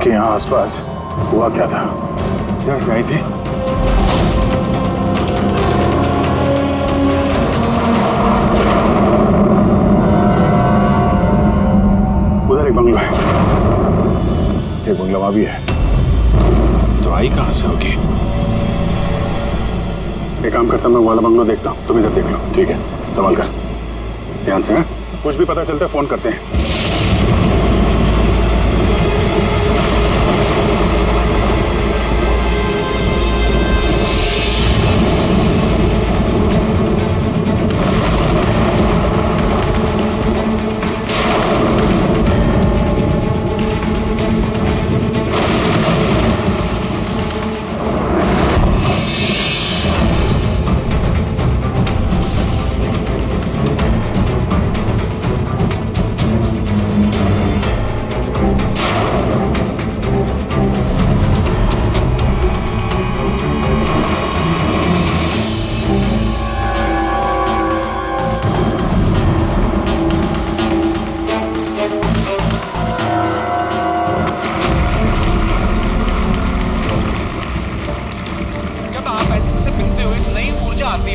कि यहाँ आसपास हुआ क्या था? क्या से आई थी? उधर एक बंगला है, एक बंगला वहां भी है। तो आई कहां से होगी? एक काम करता, मैं वाला बंगला देखता हूँ, तुम इधर देख लो। ठीक है, संभाल कर, ध्यान से। कुछ भी पता चलता है फोन करते हैं।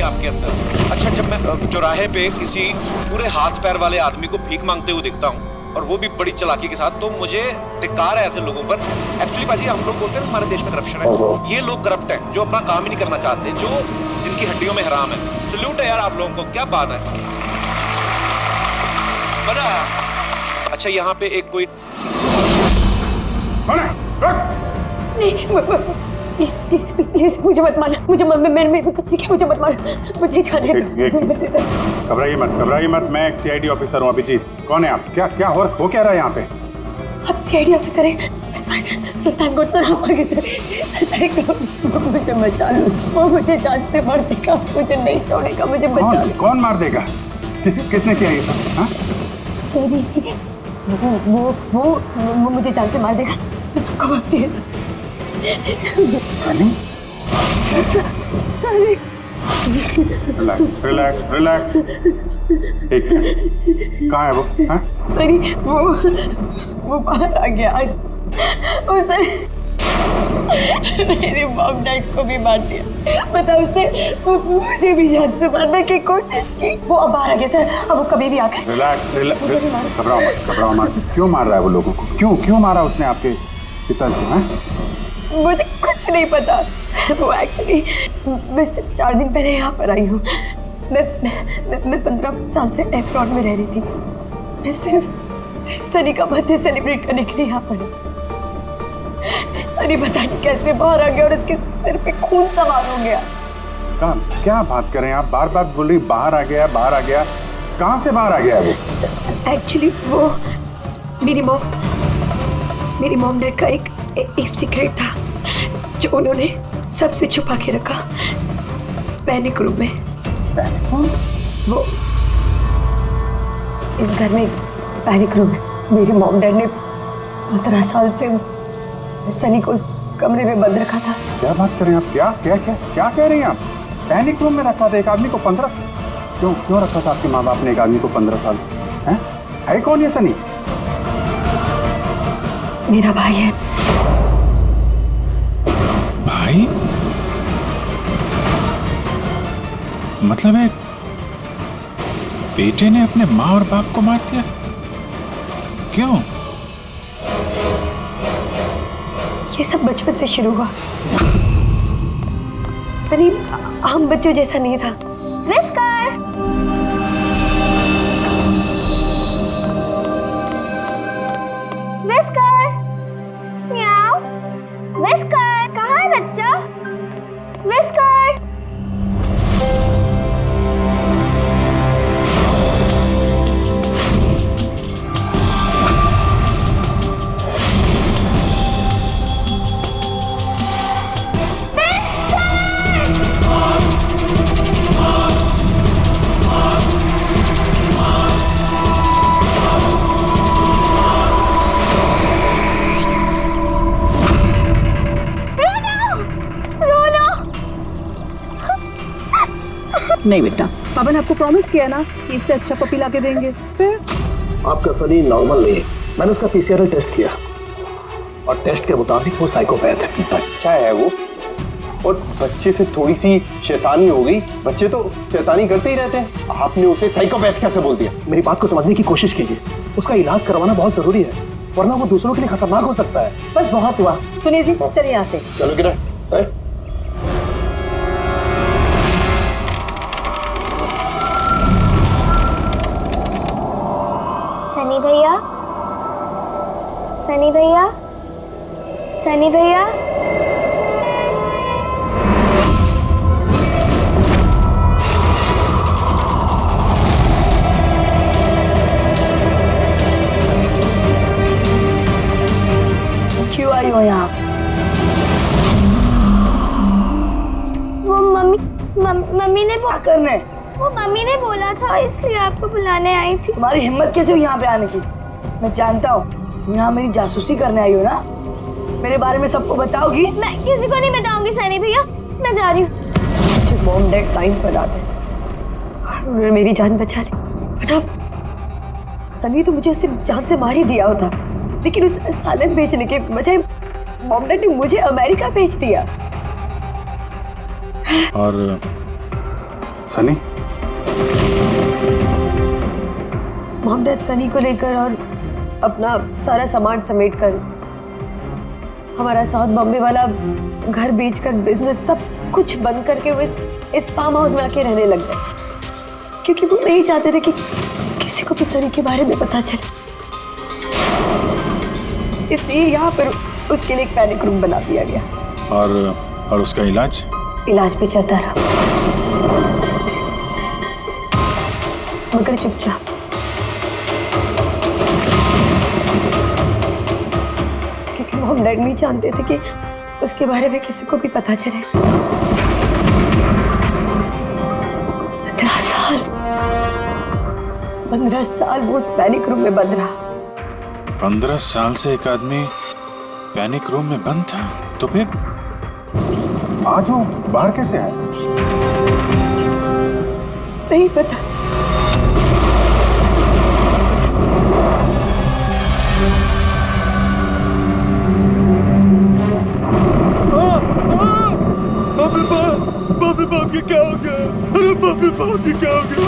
आपके अंदर। अच्छा, जब मैं चौराहे पे किसी पूरे हाथ पैर वाले आदमी को भीख मांगते हुए दिखता हूँ और वो भी बड़ी चालाकी के साथ, तो मुझे धिक्कार है ऐसे लोगों पर। एक्चुअली भाजी, हम लोग बोलते हैं हमारे देश में करप्शन है, ये लोग करप्ट हैं जो अपना काम ही नहीं करना चाहते, जो जिनकी हड्डियों में हराम है। सल्यूट है यार आप लोगों को, क्या बात है, मजा आया। अच्छा, यहाँ पे एक कोई प्लीज प्लीज प्लीज मुझे मत मारना, मुझे मैंने कुछ नहीं किया, मुझे मत मारना, मुझे जाने दो। घबराइए मत, मैं एक सीआईडी ऑफिसर हूँ। अभिजीत, कौन है आप? क्या हो क्या रहा है यहाँ पे? आप सीआईडी ऑफिसर हैं? सुल्तानकोट सर, आप आगे से मुझे बचा लो, वो मुझे जान से मार देगा, मुझे नहीं छोड़ेगा, मुझे बचा लो। कौन मार देगा? किसने किया ये सब? हाँ, वो मुझे जान से मार देगा, सबको मारती है सर। सनी, रिलैक्स। ठीक है, कहाँ है वो? हाँ? सरी, वो बाहर आ गया, वो सर मेरे मॉम डैड को भी मार दिया, पता उसने मुझे भी जान से मारने की कोशिश की। वो अब बाहर आ गया सर, अब वो कभी भी आकर। रिलैक्स, घबराओ मत। क्यों मार रहा है वो लोगों को? क्यों मारा उसने आपके पिताजी को? मुझे कुछ नहीं पता। वो एक्चुअली मैं सिर्फ 4 दिन पहले यहाँ पर आई हूँ। मैं 15 साल से एयरपोर्ट में रह रही थी। मैं सिर्फ सनी का बर्थडे सेलिब्रेट करने के लिए यहाँ पर हूँ। सनी पता नहीं कैसे बाहर आ गया और इसके सिर पे खून सवार हो गया। क्या बात कर रहे हैं आप? बार बोल रही बाहर आ गया। कहाँ से बाहर आ गया वो? एक्चुअली वो मेरी मॉम डैड का एक सीक्रेट था जो उन्होंने सबसे छुपा के रखा पैनिक रूम में। वो इस घर में पैनिक रूम है। मेरे मॉम डैड ने 15 साल से सनी को उस कमरे में बंद रखा था। क्या बात कर रहे हैं आप? क्या कह रही हैं आप? पैनिक रूम में रखा था एक आदमी को 15? क्यों रखा था आपके माँ बाप ने एक आदमी को 15 साल? है कौन ये सनी? मेरा भाई है। भाई? मतलब है बेटे ने अपने माँ और बाप को मार दिया? क्यों? ये सब बचपन से शुरू हुआ। सनी आम बच्चों जैसा नहीं था। कहाँ है बच्चा? विस्कर! नहीं बेटा, पापा ने आपको प्रॉमिस किया ना कि इससे अच्छा पपी ला के देंगे। फिर आपका सनी नॉर्मल नहीं है। मैंने उसका पीसीआर टेस्ट किया, और टेस्ट के मुताबिक वो साइकोपैथ है। बच्चा है वो, और बच्चे से थोड़ी सी शैतानी हो गई। बच्चे तो शैतानी करते ही रहते हैं, आपने उसे साइकोपैथ कैसे बोल दिया? मेरी बात को समझने की कोशिश कीजिए। उसका इलाज करवाना बहुत जरूरी है, वरना वो दूसरों के लिए खतरनाक हो सकता है। बस बहुत हुआ। सुनिए जी, चलिए यहाँ से। चलो किरण, सनी भैया, सनी भैया, सनी भैया। क्यों आई हो यहाँ? वो मम्मी ने क्या करने? वो मम्मी ने बोला था, इसलिए आपको बुलाने आई थी। तुम्हारी हिम्मत कैसे हुई यहाँ पे आने की? मैं जानता हूँ यहाँ मेरी जासूसी करने आई हो ना। मेरे बारे में सबको बताओगी? मैं किसी को नहीं बताऊंगी सनी भैया, मैं जा रही हूँ। मॉम डैड टाइम पर आ गए और उन्होंने मेरी जान बचा ली। बट अब सनी तो मुझे उसने जान से मार ही दिया होता, लेकिन उस सालन भेजने के बजाय मॉम डैड ने मुझे अमेरिका भेज दिया। और सनी, मॉम डैड सनी को लेकर और अपना सारा सामान समेट कर, हमारा साउथ बॉम्बे वाला घर बेचकर, बिजनेस सब कुछ बंद करके वो इस फार्म हाउस में आके रहने लग गए, क्योंकि वो नहीं चाहते थे कि किसी को भी सनी के बारे में पता चले। इसलिए यहाँ पर उसके लिए एक पैनिक रूम बना दिया गया। और उसका इलाज भी चलता रहा, मगर चुपचाप। क्योंकि मॉम डैड नहीं जानते थे कि उसके बारे में किसी को भी पता चले। 15 साल वो उस पैनिक रूम में बंद रहा। 15 साल से एक आदमी पैनिक रूम में बंद था, तो फिर आज वो बाहर कैसे आए? नहीं पता। बाप ये क्या हो गया? अरे बाप ये क्या हो गया?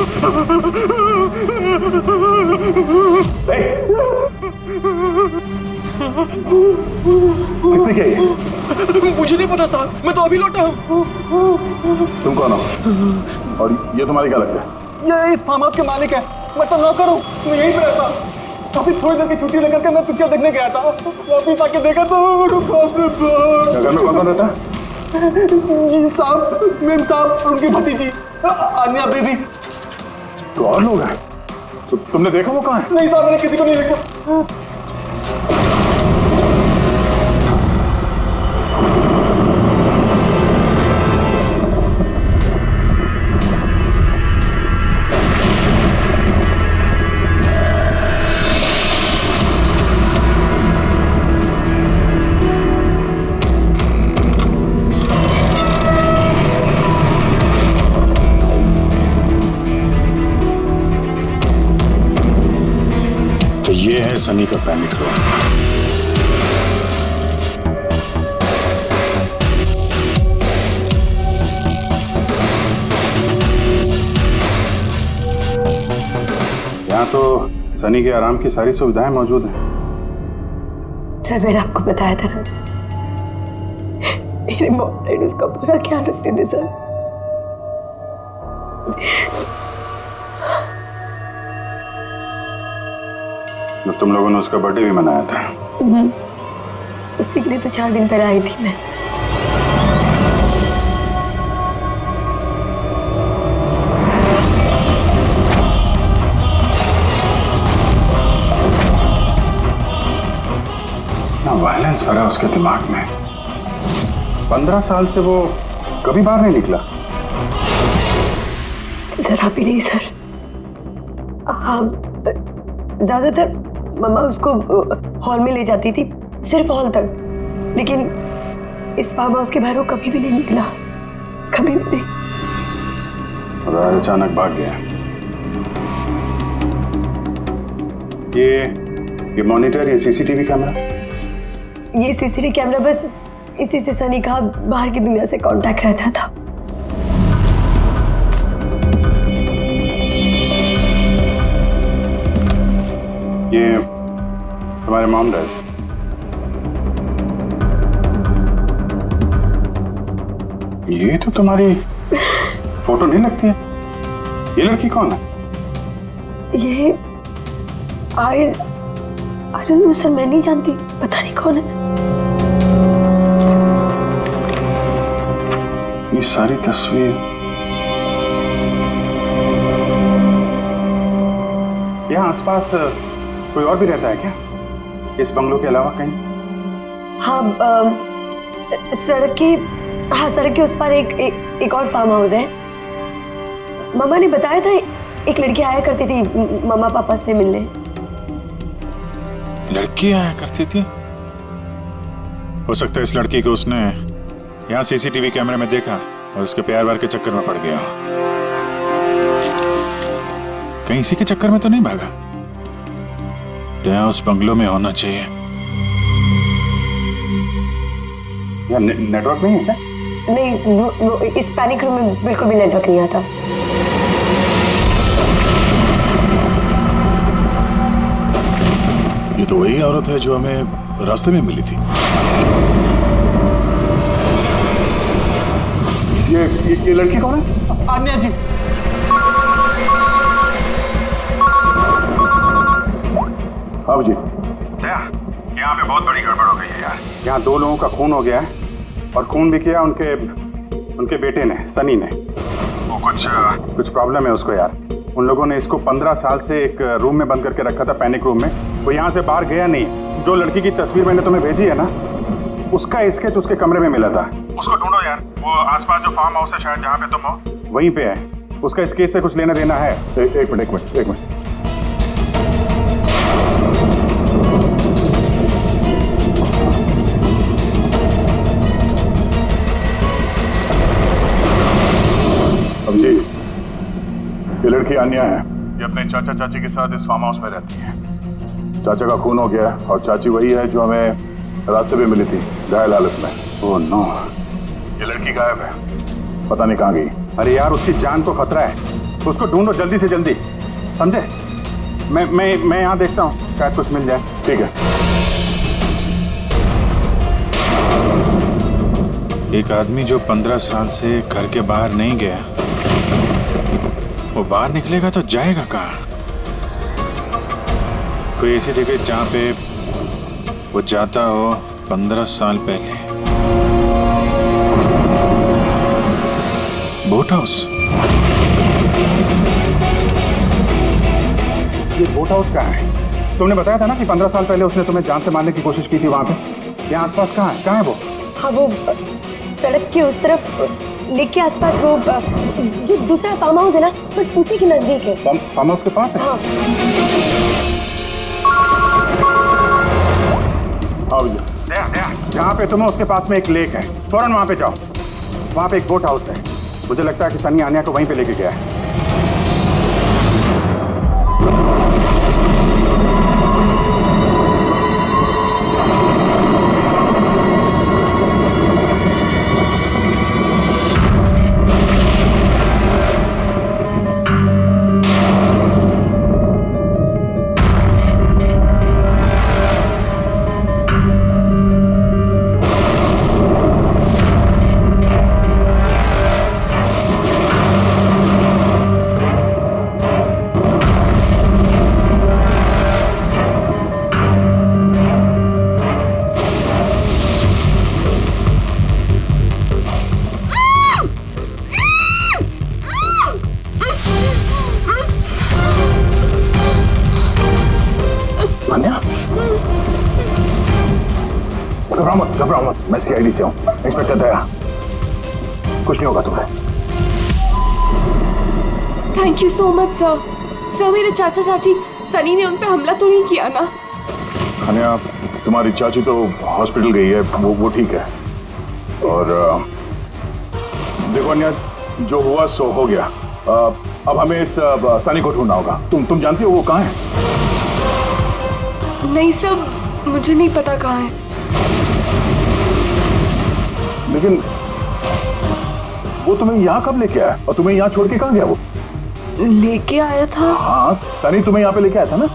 किसने किया ये? मुझे नहीं पता साहब, मैं तो अभी लौटा हूँ। तुम कौन हो और ये तुम्हारी क्या लगता है? ये इस फार्म हाउस के मालिक है, मैं तो नौकर हूँ, मैं यहीं पे रहता। काफी थोड़ी देर की छुट्टी लेकर के मैं पिक्चर देखने गया था, वापिस आके देखा तो घर में कौन रहता है? जी साहब, मेम साहब, उनकी भतीजी आन्या बेबी। तो और लोग हैं? तो तुमने देखा वो कहाँ है? नहीं साहब, मैंने किसी को नहीं देखा। तो ये है सनी का पैनिक रूम। यहाँ तो सनी के आराम की सारी सुविधाएं मौजूद हैं। सर, मैंने आपको बताया था ना, मेरे मॉम डैड उसका पूरा ख्याल रखते थे सर। तो तुम लोगों ने उसका बर्थडे भी मनाया था। उसी के लिए तो 4 दिन पहले आई थी मैं। ना वायलेंस भरा उसके दिमाग में। 15 साल से वो कभी बाहर नहीं निकला। जरा भी नहीं सर। हाँ, ज्यादातर मम्मा उसको हॉल में ले जाती थी, सिर्फ हॉल तक, लेकिन इस फार्म हाउस के बाहर वो कभी भी नहीं निकला, कभी भी नहीं। और अचानक भाग गया। ये मॉनिटर, ये सीसीटीवी कैमरा, ये सीसीटीवी कैमरा बस इसी से सनी का बाहर की दुनिया से कांटेक्ट रहता था। ये तुम्हारे मॉम डैड? ये तो तुम्हारी फोटो नहीं लगती है। ये लड़की कौन है? ये आई डोंट नो सर, मैं नहीं जानती, पता नहीं कौन है। ये सारी तस्वीर यहाँ आसपास कोई और भी रहता है क्या, इस बंगलों के अलावा कहीं? हाँ, सड़क के उस पर एक और फार्म हाउस है। मामा ने बताया था एक लड़की आया करती थी मामा पापा से मिलने। लड़की आया करती थी? हो सकता है इस लड़की को उसने यहाँ सीसीटीवी कैमरे में देखा और उसके प्यार वार के चक्कर में पड़ गया। कहीं इसी के चक्कर में तो नहीं भागा? तो यहाँ उस बंगलो में होना चाहिए। यार नेटवर्क नहीं है क्या? नहीं, वो इस पैनिक रूम में बिल्कुल भी नेटवर्क नहीं आता। ये तो वही औरत है जो हमें रास्ते में मिली थी। ये लड़की कौन है? आन्या जी। हाँ जी। यहाँ पे बहुत बड़ी गड़बड़ हो गई है यार। यहाँ 2 लोगों का खून हो गया है और खून भी किया उनके बेटे ने, सनी ने। वो कुछ प्रॉब्लम है उसको यार। उन लोगों ने इसको 15 साल से एक रूम में बंद करके रखा था, पैनिक रूम में। वो यहाँ से बाहर गया नहीं। जो लड़की की तस्वीर मैंने तुम्हें भेजी है ना, उसका स्केच उसके कमरे में मिला था। उसको ढूंढो यार। वो आसपास जो फार्म हाउस है शायद जहाँ पे तुम हो, वहीं पे है। उसका स्केच से कुछ लेना देना है। एक मिनट। अब जी, ये लड़की आन्या है। ये अपने चाचा चाची के साथ इस फार्म हाउस में रहती है। चाचा का खून हो गया और चाची वही है जो हमें रास्ते पे मिली थी घायल हालत में। ओह नो, ये लड़की गायब है, पता नहीं कहाँ गई। अरे यार, उसकी जान को खतरा है, उसको ढूंढो जल्दी से जल्दी, समझे? मैं यहाँ देखता हूँ, शायद कुछ मिल जाए। ठीक है। एक आदमी जो 15 साल से घर के बाहर नहीं गया, वो बाहर निकलेगा तो जाएगा कहाँ? कोई ऐसी जगह जहाँ पे वो जाता हो 15 साल पहले। Boat house. ये बोट हाउस कहाँ है? तुमने बताया था ना कि 15 साल पहले उसने तुम्हें जान से मारने की कोशिश की थी वहाँ पे। यहाँ आसपास कहाँ है वो? हाँ, वो सड़क के उस तरफ लेक के आसपास, वो जो दूसरा फार्म हाउस है ना, बस उसी के नजदीक है। फार्म हाउस के पास है? हाँ। हाँ भैया, जहाँ पे तुम हो उसके पास में एक लेक है, फौरन वहाँ पे जाओ। वहाँ पे एक बोट हाउस है। मुझे लगता है कि सनी आन्या को वहीं पे लेके गया है। घबराओ मत, मैं सीआईडी से हूँ, इंस्पेक्टर दया। कुछ नहीं होगा तुम्हें। Thank you so much sir. Sir, मेरे चाचा चाची सनी ने उन पे हमला तो नहीं किया ना? अनया, तुम्हारी चाची तो हॉस्पिटल गई है, वो ठीक है। और देखो अनया, जो हुआ सो हो गया। अब हमें इस सनी को ढूंढना होगा। तुम जानती हो वो कहाँ है? नहीं सर, मुझे नहीं पता कहाँ है। लेकिन वो तुम्हें यहाँ कब लेके आया और तुम्हें यहाँ छोड़ के कहाँ गया वो? लेके आया था हाँ, सनी तुम्हें यहाँ पे लेके आया था ना?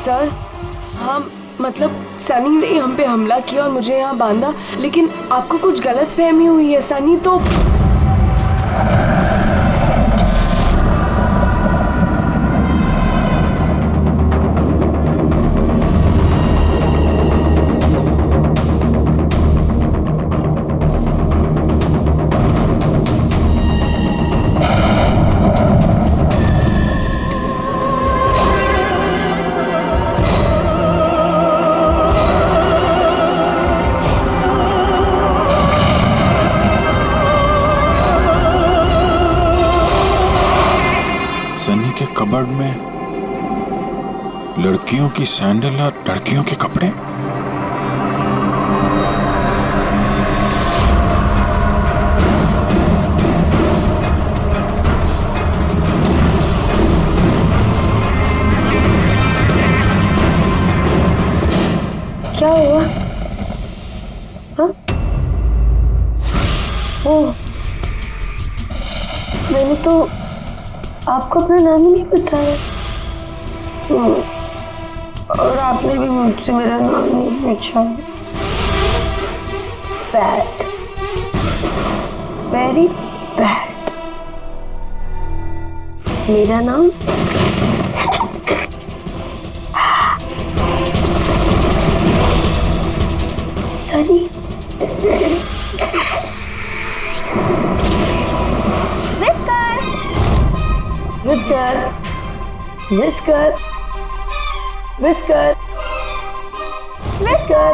सर। हाँ मतलब सनी ने हम पे हमला किया और मुझे यहाँ बांधा, लेकिन आपको कुछ गलत फहमी हुई है। सनी तो सनी के कबर्ड में लड़कियों की सैंडल और लड़कियों के कपड़े। क्या हुआ? हाँ? ओह, मैंने तो आपको अपना नाम ही नहीं बताया। और आपने भी मुझसे मेरा नाम नहीं पूछा। Bad, very bad. मेरा नाम Sunny. Whisker, whisker, whisker, whisker.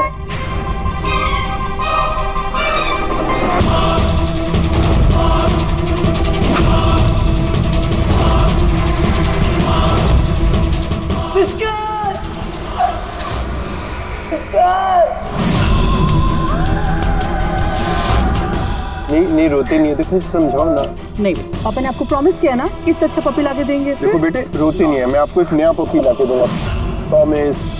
Whisker, whisker. नहीं रोती नहीं है तो कुछ समझाओ ना। नहीं, पापा ने आपको प्रॉमिस किया ना कि इससे अच्छा पपी ला के देंगे। देखो बेटे, रोती नहीं है, मैं आपको एक नया पपी ला के दूंगा, promise.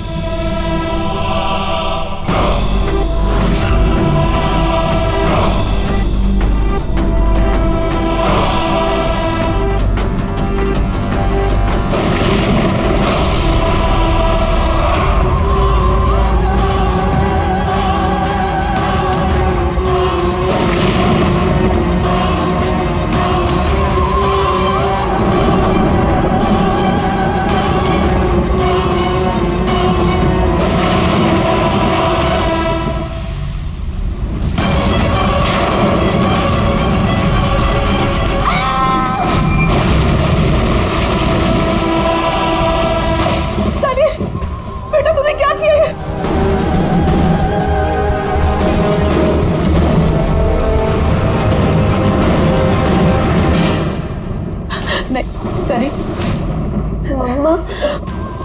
Sunny, mama,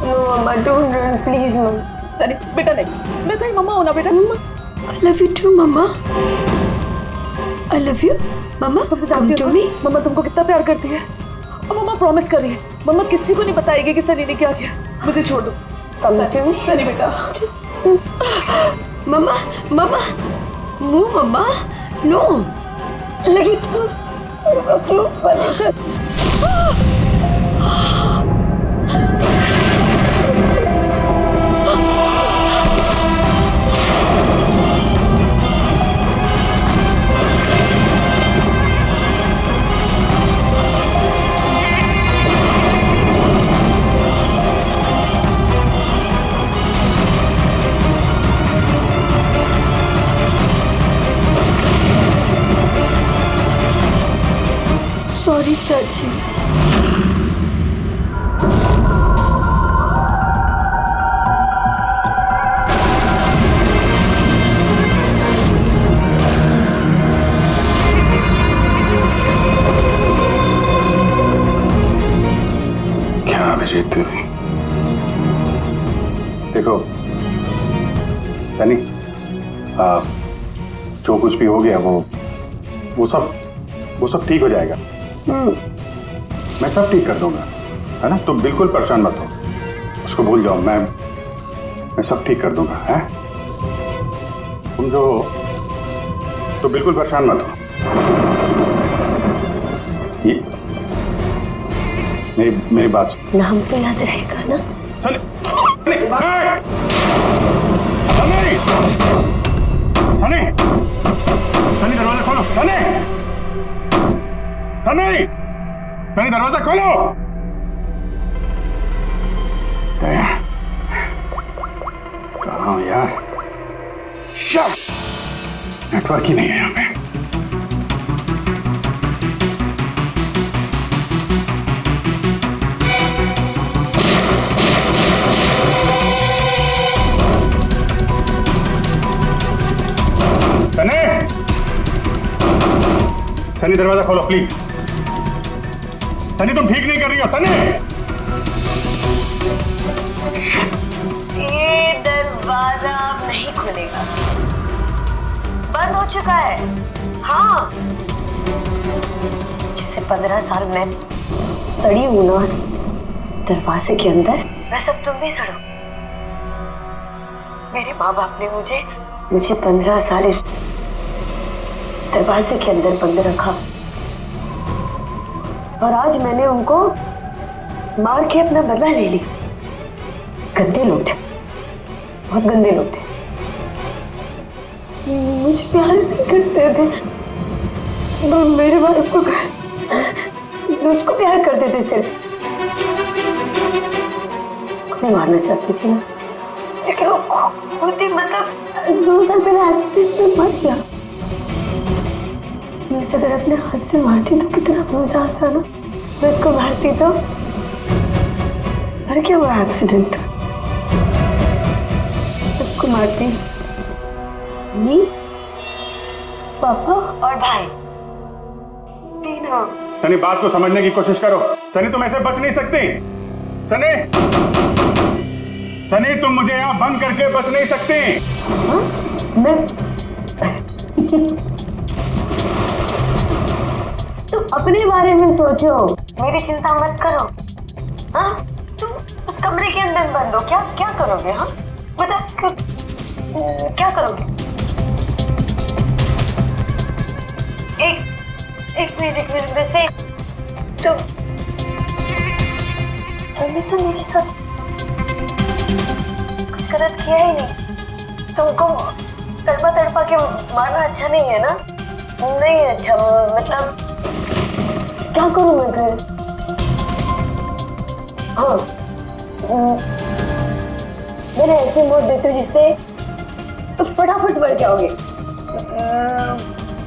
no mama, don't run please mama. Sunny बेटा नहीं, मैं तेरी मम्मा हूं ना बेटा। मम्मा I love you too mamma. I love you mamma, come to me। मम्मा तुमको कितना प्यार करती है और मम्मा प्रॉमिस कर रही है मम्मा किसी को नहीं बताएगी कि सनी ने क्या किया। मुझे छोड़ दो। come to me सनी बेटा। मम्मा, मम्मा, नो मम्मा, नो। लगी तो क्यों सनी से? सॉरी चाची। क्या अभिजीत, देखो सनी, जो कुछ भी हो गया वो सब ठीक हो जाएगा। मैं सब ठीक कर दूंगा, है ना? तुम बिल्कुल परेशान मत हो, उसको भूल जाओ। मैं सब ठीक कर दूंगा, है? तुम जो तो बिल्कुल परेशान मत हो। ये मेरी बात सुन। नाम तो याद रहेगा ना? सनी सनी सनी सनी दरवाजा खोलो। सनी सनी सनी दरवाजा खोलो। दया कहाँ हूं यार? नेटवर्क ही नहीं है यहाँ पे। सनी सनी दरवाजा खोलो प्लीज। सनी तुम ठीक नहीं कर रही हो। सनी ये दरवाजा अब नहीं खुलेगा, बंद हो चुका है। हाँ, जैसे 15 साल मैं सड़ी हूं ना उस दरवाजे के अंदर, वैसे अब तुम भी सड़ो। मेरे माँ बाप ने मुझे 15 साल इस दरवाजे के अंदर बंद रखा और आज मैंने उनको मार के अपना बदला ले लिया। गंदे लोग थे, बहुत गंदे लोग थे। मुझे प्यार नहीं करते थे, मेरे बाप को उसको प्यार करते थे सिर्फ। मैं मारना चाहती थी ना, लेकिन वो खुद ही मतलब 2 साल पहले एक्सीडेंट में मर गया। मैं उसे अगर अपने हाथ से मारती तो कितना मजा आता ना। मैं उसको मारती तो मर गया वो एक्सीडेंट। सबको मारती, मी, पापा और भाई, तीनों। सनी बात को समझने की कोशिश करो। सनी तुम ऐसे बच नहीं सकती। सनी सनी तुम मुझे यहाँ बंद करके बच नहीं सकती। हाँ? मैं तुम अपने बारे में सोचो, मेरी चिंता मत करो। हाँ, तुम उस कमरे के अंदर बंद हो। क्या क्या करोगे? हाँ मतलब क्या करोगे? एक मिनट वैसे तुमने तो मेरे साथ कुछ गलत किया ही नहीं। तुमको तड़पा के मारना अच्छा नहीं है ना? नहीं अच्छा, मतलब क्या करूं मैं फिर? हाँ, मैंने ऐसी मौत देती हूँ जिससे फटाफट मर जाओगे।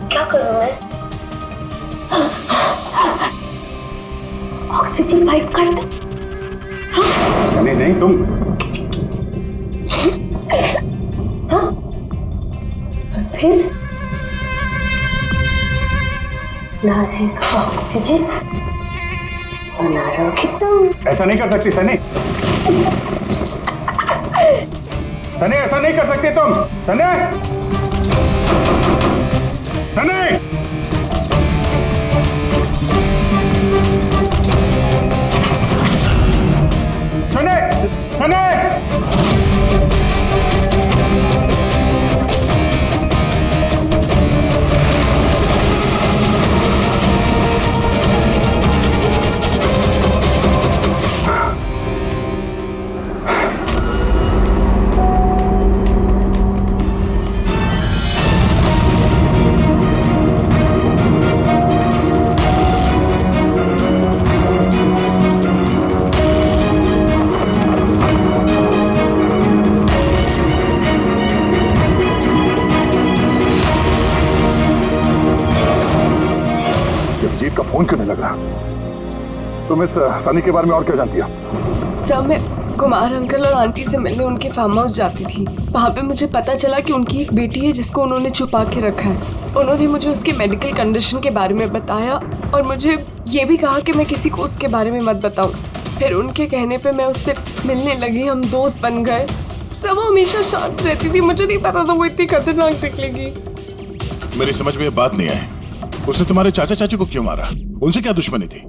क्या करूं मैं? ऑक्सीजन पाइप काट दो। हाँ? नहीं तुम। हाँ? फिर ना रहेगा ऑक्सीजन और ना रहोगे तुम। ऐसा नहीं कर सकती सनी। सनी ऐसा नहीं कर सकती तुम। सनी सनी सनी सनी का फोन क्यों नहीं लग रहा? तुम इस सनी के बारे में और क्या जानती हो? सर, मैं कुमार अंकल और आंटी से मिलने उनके फार्म हाउस जाती थी। वहाँ पे मुझे पता चला कि उनकी एक बेटी है जिसको उन्होंने छुपा के रखा है। उन्होंने मुझे उसके मेडिकल कंडीशन के बारे में बताया और मुझे ये भी कहा कि मैं किसी को उसके बारे में मत बताऊं। फिर उनके कहने पे मैं उससे मिलने लगी, हम दोस्त बन गए। सब हमेशा शांत रहती थी, मुझे नहीं पता था वो इतनी खतरनाक निकलेगी। मेरी समझ में ये बात नहीं आई, उसने तुम्हारे चाचा चाची को क्यों मारा? उनसे क्या दुश्मनी थी?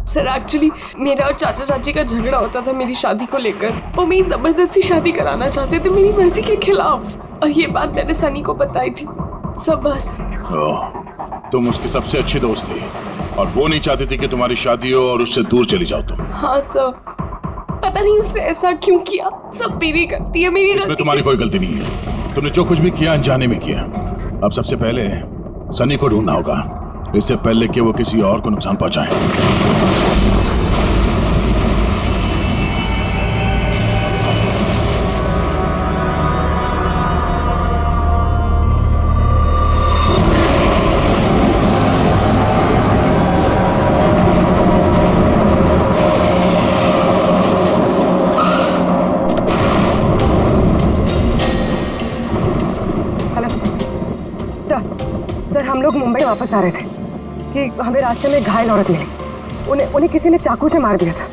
सर, एक्चुअली मेरा और चाचा चाची का झगड़ा होता था मेरी शादी को लेकर। वो मेरी जबरदस्ती शादी कराना चाहते थे मेरी मर्जी के खिलाफ, और ये बात मैंने सनी को बताई थी। सब बस। ओह, तुम उसकी सबसे अच्छी दोस्त थी और वो नहीं चाहती थी कि तुम्हारी शादी हो और उससे दूर चली जाओ तुम। हाँ सर, पता नहीं उसने ऐसा क्यों किया। सब मेरी गलती है, मेरी इसमें गलती तुम्हारी कोई गलती नहीं है। तुमने जो कुछ भी किया अनजाने में किया। अब सबसे पहले सनी को ढूंढना होगा, इससे पहले कि वो किसी और को नुकसान पहुंचाए। हम लोग मुंबई वापस आ रहे थे कि हमें रास्ते में घायल औरत मिली। उन्हें किसी ने चाकू से मार दिया था।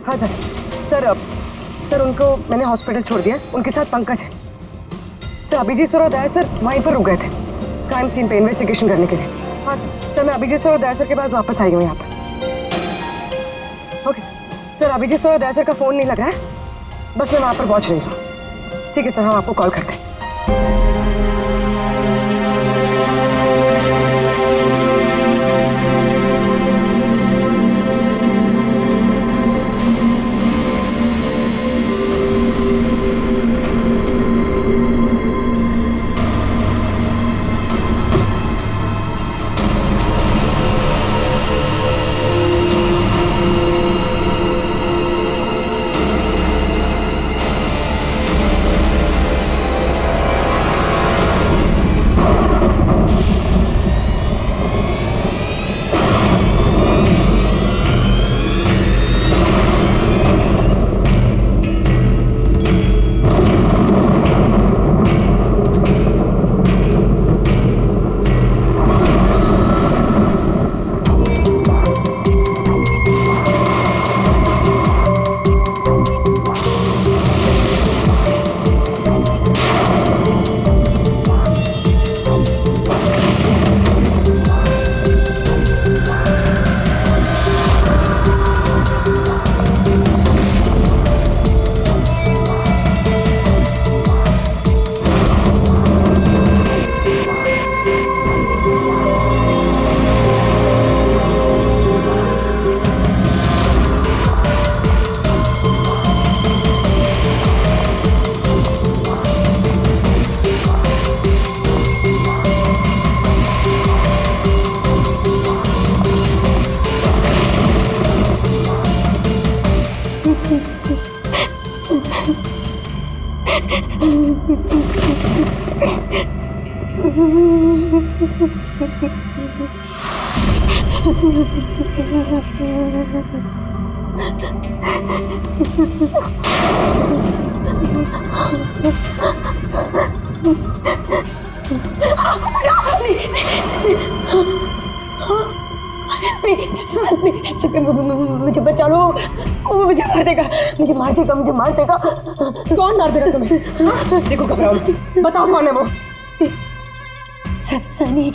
हाँ सर उनको मैंने हॉस्पिटल छोड़ दिया। उनके साथ पंकज है सर। अभिजीत सर और दया सर वहीं पर रुक गए थे क्राइम सीन पे इन्वेस्टिगेशन करने के लिए। हाँ सर, मैं अभिजीत सर और दया सर के पास वापस आई हूँ यहाँ पर। ओके सर, अभिजीत सर और दया सर का फ़ोन नहीं लग रहा है, बस मैं वहाँ पर पहुँच रही हूँ। ठीक है सर, हम आपको कॉल करते हैं। मुझे बचा लो, वो मुझे मार देगा, मुझे मार देगा, मुझे मार देगा। कौन मार देगा तुम्हें? हाँ? देखो घबराओ मत, बताओ कौन है वो? सनी,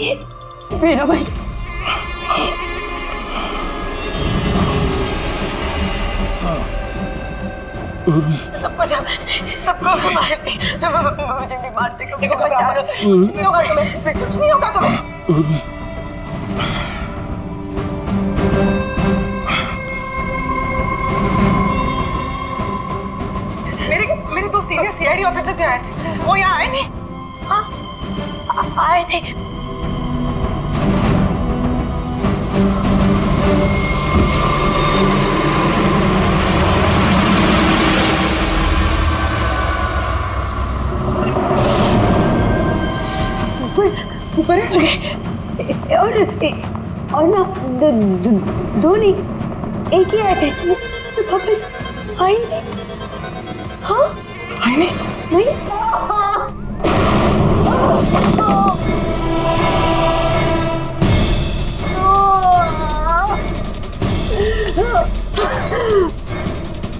मेरा भाई। सबको मार दे, मुझे नहीं मार देगा, मुझे बचा लो। कुछ नहीं होगा तुम्हें, कुछ नहीं होगा तुम्हें। मेरे दो सीनियर सीआईडी ऑफिसर्स आए थे, वो यहाँ आए नहीं। हाँ, आए नहीं। ऊपर है और ना दो नहीं, एक ही आए थे, तो वापस आए नहीं। हाँ, आए नहीं।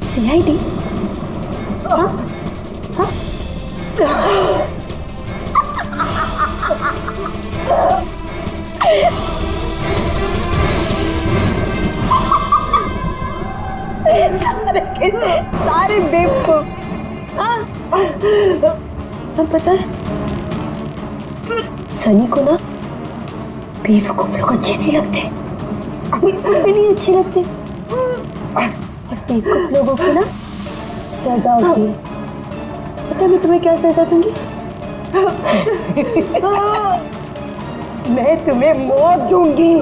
सीआईडी? हाँ? हाँ? सारे बेवकूफ। और पता है सनी को ना बेवकूफ लोग अच्छे नहीं लगते, अभी नहीं अच्छे लगते। और बेवकूफ लोगों की ना सजा होती है। पता है मैं तुम्हें क्या सजा दूंगी? मैं तुम्हें मौत दूंगी।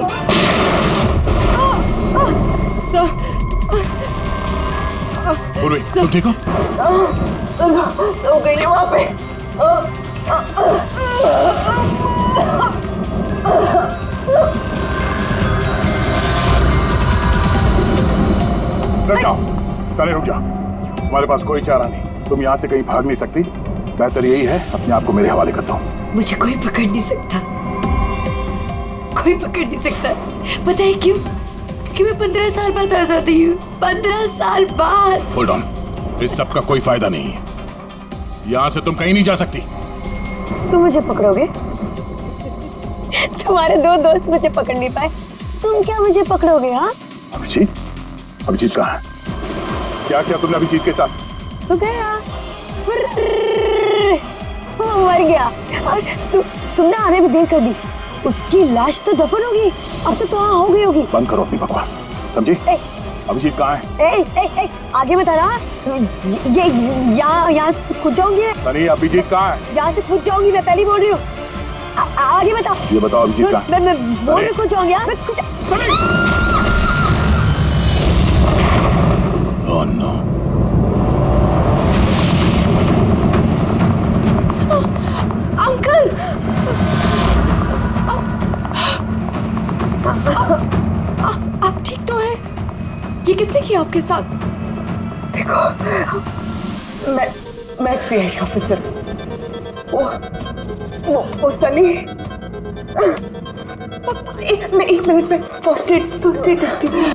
पूर्वी, तुम ठीक हो? हो गई है वहां पे। रुक जाओ, सनी रुक जाओ। तुम्हारे पास कोई चारा नहीं, तुम यहाँ से कहीं भाग नहीं सकती। बेहतर यही है अपने आप को मेरे हवाले कर दो। मुझे कोई पकड़ नहीं सकता, कोई पकड़ नहीं सकता। पता है क्यों? क्योंकि मैं 15 साल बाद आजादी हूँ। 15 साल बाद। होल्ड ऑन, इस सब का कोई फायदा नहीं है। यहाँ से तुम कहीं नहीं जा सकती। तुम मुझे पकड़ोगे? तुम्हारे 2 दोस्त मुझे पकड़ नहीं पाए, तुम क्या मुझे पकड़ोगे? हाँ अभिजीत, अभिजीत कहाँ है? क्या किया तुमने अभिजीत के साथ? तो गया, वो मर गया और तुमने आने भी देर कर दी। उसकी लाश तो दफन होगी, अब तो वहाँ हो गई होगी। बंद करो अपनी बकवास, समझी? अभिजीत कहाँ है? आगे बता रहा। ये यहाँ से कूद जाऊंगी। सनी, अभिजीत कहाँ है? यहाँ से कूद जाऊंगी, मैं पहले बोल रही हूँ। आगे बताओ। ये बताओ अभिजीत कहाँ है? मैं बोल रही कूद जाऊंगी। Oh no. अंकल, आप ठीक तो हैं? ये किसने किया आपके साथ? देखो, मैं सीआईडी ऑफिसर, वो सनी। एक मिनट में फर्स्ट एड करती हूँ।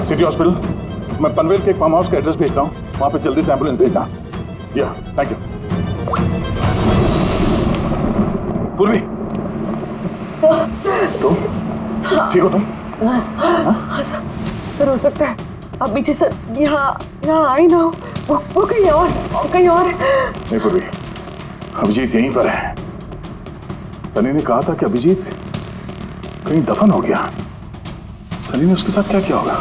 सिटी हॉस्पिटल, मैं पनवेल के एक फार्म हाउस का एड्रेस भेजता हूँ, वहाँ पे जल्दी से एम्बुलेंस भेजना। या, थैंक यू। पूर्वी, तुम ठीक हो? तुम सर, हो सकता है अब पीछे सर यहाँ आई ना हो, वो कहीं और नहीं पूर्वी, अभिजीत यहीं पर है। सनी ने कहा था कि अभिजीत कहीं दफन हो गया। सनी ने उसके साथ क्या किया होगा?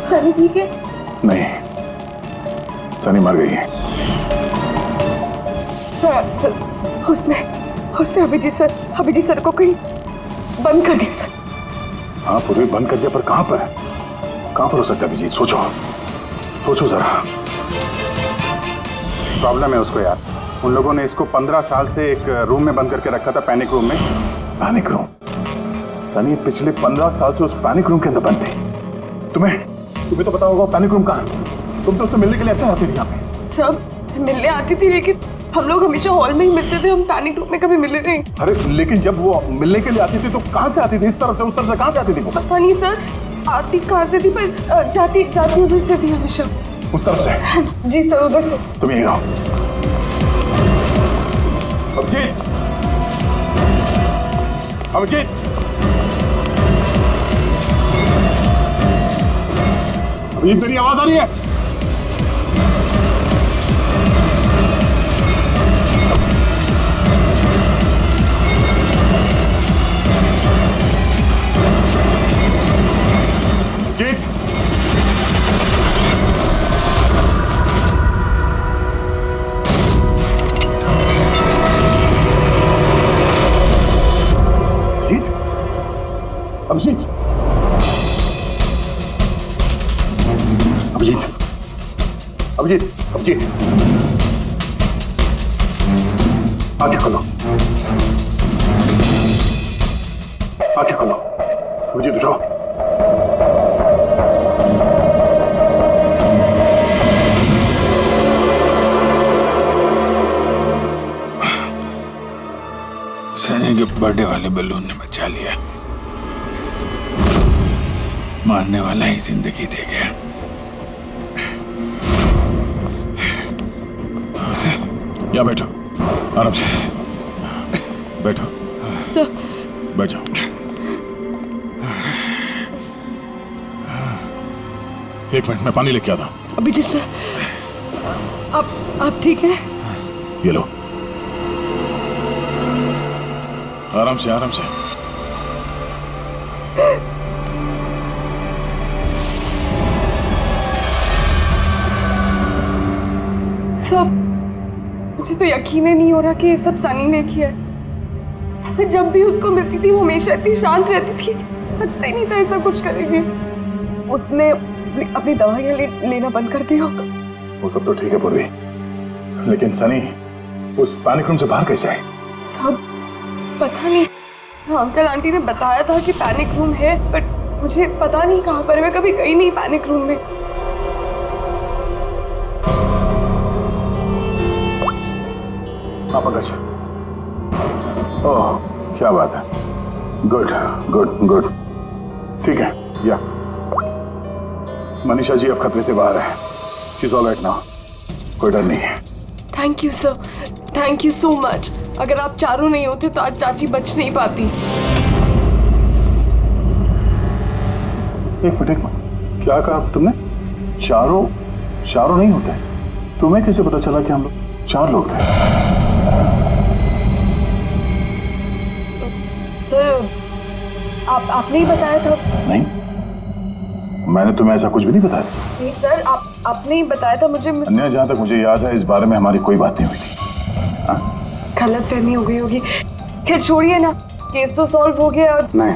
सनी ठीक है? नहीं, सनी मर गई है। सर, उसने अभिजीत सर को कहीं बंद कर दिया सर। हाँ पूर्वी, बंद कर दिया, पर कहां पर हो सकता है अभिजीत? सोचो जरा। प्रॉब्लम है उसको यार। उन लोगों ने इसको 15 साल से एक रूम में बंद करके रखा था, पैनिक रूम में। Panic room? सनी पिछले 15 साल से उस पैनिक रूम के अंदर बंद थी। तुम्हें तो पता होगा पैनिक रूम कहाँ है। तुम तो उससे मिलने के लिए अच्छा आती थी यहाँ पे। सब मिलने आती थी, लेकिन हम लोग हमेशा हॉल में ही मिलते थे, हम पैनिक रूम में कभी मिले नहीं। अरे लेकिन जब वो मिलने के लिए आती थी तो कहाँ से आती थी? इस तरफ से, उस तरफ से कहाँ से आती थी? पता नहीं सर, आती कहाँ से थी, पर जाती उधर से थी हमेशा। उस तरफ से? जी सर, उधर से। तुम यहीं रहो। अभिजीत, अभिजीत, मेरी आवाज आ रही है? जीत, अभिजीत, अभिजीत, अभिजीत, अभिजीत, आंखें खोलो, आंखें खोलो। अभिजीत उठो। सनी के बर्थडे वाले बलून ने बचा लिया, मारने वाला ही जिंदगी दे गया। या बैठो, आराम से बैठो। सर, बैठो। एक मिनट, मैं पानी लेके आता हूं। अभिजीत सर, आप ठीक है? ये लो। आराम से आराम से। सब मुझे तो यकीन ही नहीं हो रहा कि ये सब सनी ने किया है। सब जब भी उसको मिलती थी वो हमेशा इतनी शांत रहती थी, लगता ही नहीं था ऐसा कुछ करेगी। उसने अपनी दवाइयाँ लेना बंद कर दिया। वो सब तो ठीक है पूर्वी, लेकिन सनी उस पैनिक रूम से बाहर कैसे आए? सब पता नहीं। अंकल आंटी ने बताया था कि पैनिक रूम है, बट मुझे पता नहीं कहाँ पर। मैं कभी गई नहीं पैनिक रूम में। हाँ पंकज। ओह क्या बात है, गुड गुड गुड, ठीक है। या मनीषा जी अब खतरे से बाहर है। She is all right now, कोई डर नहीं है। Thank you sir, thank you so much. अगर आप चारों नहीं होते तो आज चाची बच नहीं पाती। एक मिनट क्या कहा तुमने? चारों नहीं होते? तुम्हें कैसे पता चला कि हम लोग 4 लोग थे? सर आपने ही बताया था। नहीं, मैंने तुम्हें ऐसा कुछ भी नहीं बताया। नहीं सर, आपने ही बताया था मुझे। अन्य जहाँ तक मुझे याद है इस बारे में हमारी कोई बात नहीं हुई थी। गलतफहमी हो गई होगी। खैर छोड़िए ना, केस तो सॉल्व हो गया। और नहीं,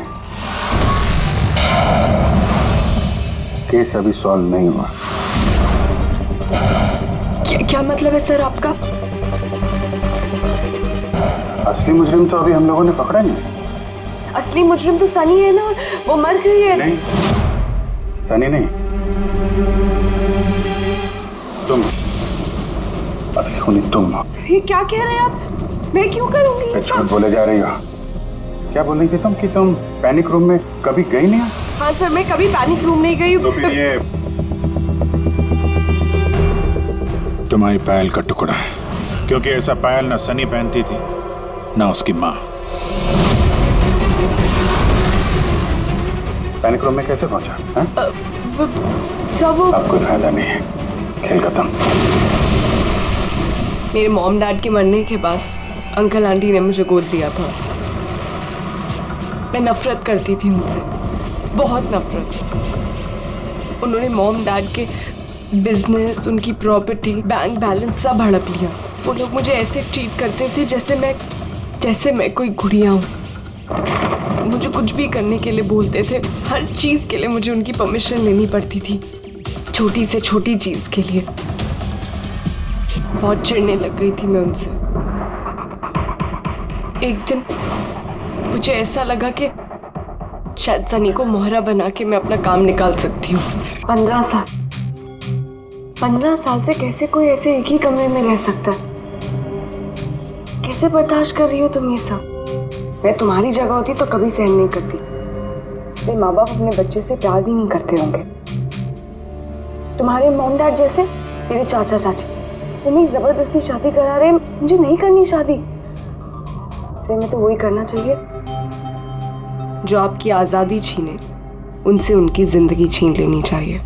केस अभी सॉल्व नहीं हुआ। क्या मतलब है सर आपका? असली मुजरिम तो अभी हम लोगों ने पकड़ा नहीं। असली मुजरिम तो सनी है ना, वो मर गई है। नहीं, सनी नहीं, तुम असली खूनी तुम हो। ये क्या कह रहे हैं आप? मैं क्यों करूंगी? झूठ बोले जा रही हो। क्या बोल रही थी तुम कि तुम पैनिक रूम में कभी गई नहीं? हाँ सर, मैं कभी पैनिक रूम नहीं गई। तो फिर ये तुम्हारी पायल का टुकड़ा है, क्योंकि ऐसा पायल ना सनी पहनती थी ना उसकी माँ। पैनिक रूम में कैसे पहुंचा? सब अब कोई फायदा नहीं है, खेल खत्म। मेरे मॉम डैड के मरने के बाद अंकल आंटी ने मुझे गोद लिया था। मैं नफरत करती थी उनसे, बहुत नफरत। उन्होंने मॉम डैड के बिजनेस, उनकी प्रॉपर्टी, बैंक बैलेंस सब हड़प लिया। वो लोग मुझे ऐसे ट्रीट करते थे जैसे मैं कोई गुड़िया हूँ। मुझे कुछ भी करने के लिए बोलते थे। हर चीज़ के लिए मुझे उनकी परमिशन लेनी पड़ती थी, छोटी से छोटी चीज़ के लिए। बहुत चिढ़ने लग गई थी मैं उनसे। एक दिन मुझे ऐसा लगा कि शायद सनी को मोहरा बना के मैं अपना काम निकाल सकती हूँ। 15 साल से कैसे कोई ऐसे एक ही कमरे में रह सकता है? कैसे बर्दाश्त कर रही हो तुम ये सब? मैं तुम्हारी जगह होती तो कभी सहन नहीं करती। इसलिए माँ बाप अपने बच्चे से प्यार भी नहीं करते होंगे। तुम्हारे मॉम डैड जैसे मेरे चाचा चाची, वो मेरी जबरदस्ती शादी करा रहे। मुझे नहीं करनी शादी। से मैं तो वही करना चाहिए जो आपकी आजादी छीने, उनसे उनकी जिंदगी छीन लेनी चाहिए।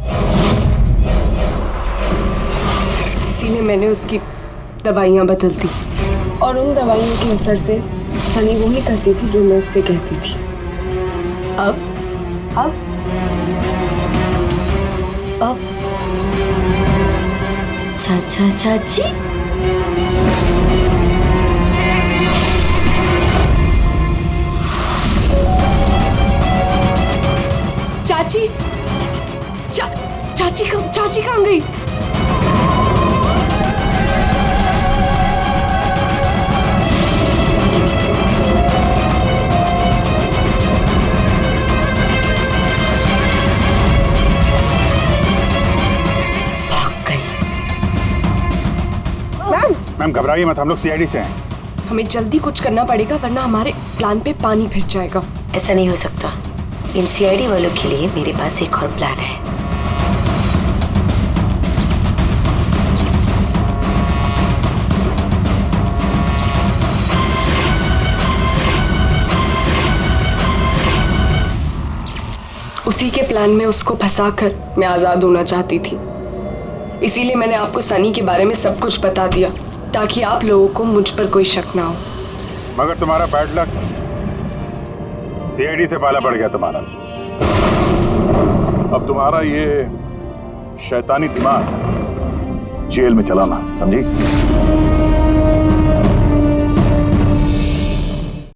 इसीलिए मैंने उसकी दवाइयाँ बदल दी, और उन दवाइयों के असर से सनी वो ही करती थी जो मैं उससे कहती थी। अब चाचा चाची, चाची कहाँ गई? मैम घबराइए मत, हम लोग सीआईडी से हैं। हमें जल्दी कुछ करना पड़ेगा वरना हमारे प्लान पे पानी फिर जाएगा। ऐसा नहीं हो सकता। इन सीआईडी वालों के लिए मेरे पास एक और प्लान है। उसी के प्लान में उसको फंसाकर मैं आजाद होना चाहती थी। इसीलिए मैंने आपको सनी के बारे में सब कुछ बता दिया, ताकि आप लोगों को मुझ पर कोई शक ना हो। मगर तुम्हारा बैड लक सीआईडी से पाला पड़ गया तुम्हारा। अब तुम्हारा ये शैतानी दिमाग जेल में चलाना, समझी?